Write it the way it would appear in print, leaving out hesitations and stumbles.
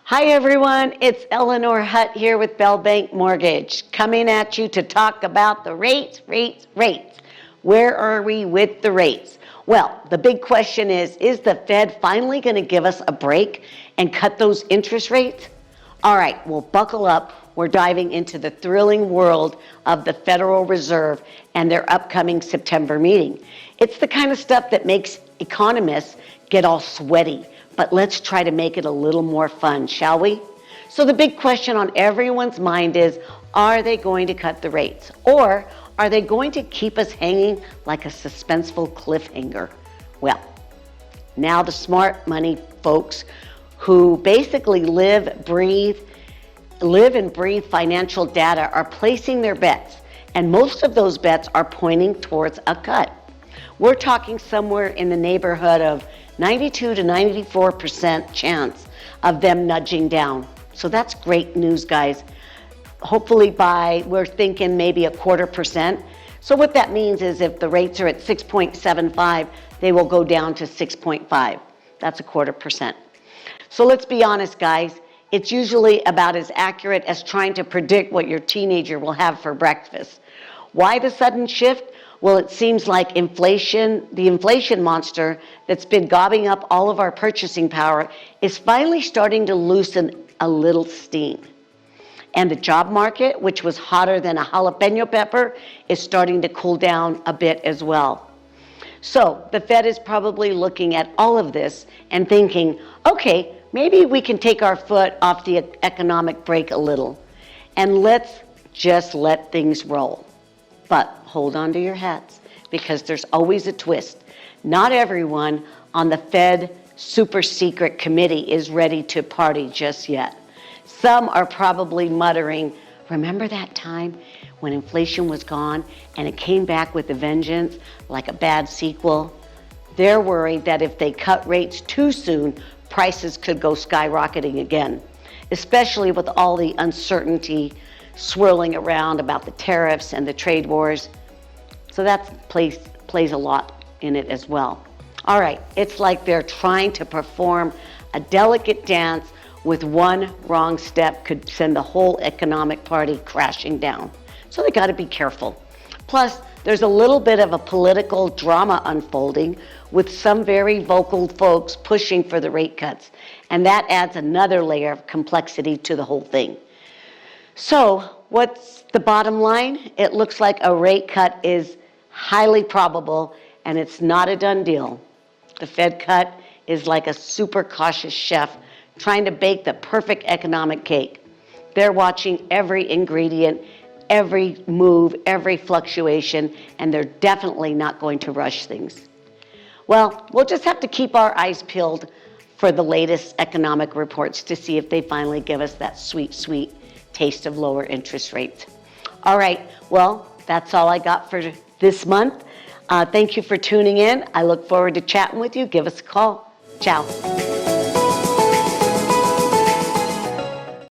Hi everyone, it's Eleanor Hutt here with Bell Bank Mortgage, coming at you to talk about the rates. Where are we with the rates? Well, the big question is the Fed finally going to give us a break and cut those interest rates? All right, well, buckle up. We're diving into the thrilling world of the Federal Reserve and their upcoming September meeting. It's the kind of stuff that makes economists get all sweaty. But let's try to make it a little more fun, shall we? So the big question on everyone's mind is, are they going to cut the rates? Or are they going to keep us hanging like a suspenseful cliffhanger? Well, now the smart money folks who basically live and breathe financial data are placing their bets. And most of those bets are pointing towards a cut. We're talking somewhere in the neighborhood of 92 to 94% chance of them nudging down. So that's great news, guys. Hopefully we're thinking maybe 0.25%. So what that means is if the rates are at 6.75, they will go down to 6.5. That's 0.25%. So let's be honest, guys. It's usually about as accurate as trying to predict what your teenager will have for breakfast. Why the sudden shift? Well, it seems like the inflation monster that's been gobbing up all of our purchasing power is finally starting to loosen a little steam. And the job market, which was hotter than a jalapeno pepper, is starting to cool down a bit as well. So the Fed is probably looking at all of this and thinking, okay, maybe we can take our foot off the economic brake a little and let's just let things roll. But hold on to your hats, because there's always a twist. Not everyone on the Fed super secret committee is ready to party just yet. Some are probably muttering, remember that time when inflation was gone and it came back with a vengeance like a bad sequel? They're worried that if they cut rates too soon, prices could go skyrocketing again, especially with all the uncertainty swirling around about the tariffs and the trade wars. So that plays a lot in it as well. All right, it's like they're trying to perform a delicate dance with one wrong step could send the whole economic party crashing down. So they got to be careful. Plus, there's a little bit of a political drama unfolding with some very vocal folks pushing for the rate cuts. And that adds another layer of complexity to the whole thing. So what's the bottom line? It looks like a rate cut is highly probable and it's not a done deal. The Fed cut is like a super cautious chef trying to bake the perfect economic cake. They're watching every ingredient, every move, every fluctuation, and they're definitely not going to rush things. Well, we'll just have to keep our eyes peeled for the latest economic reports to see if they finally give us that sweet, sweet taste of lower interest rates. All right, well, that's all I got for this month. Thank you for tuning in. I look forward to chatting with you. Give us a call. Ciao.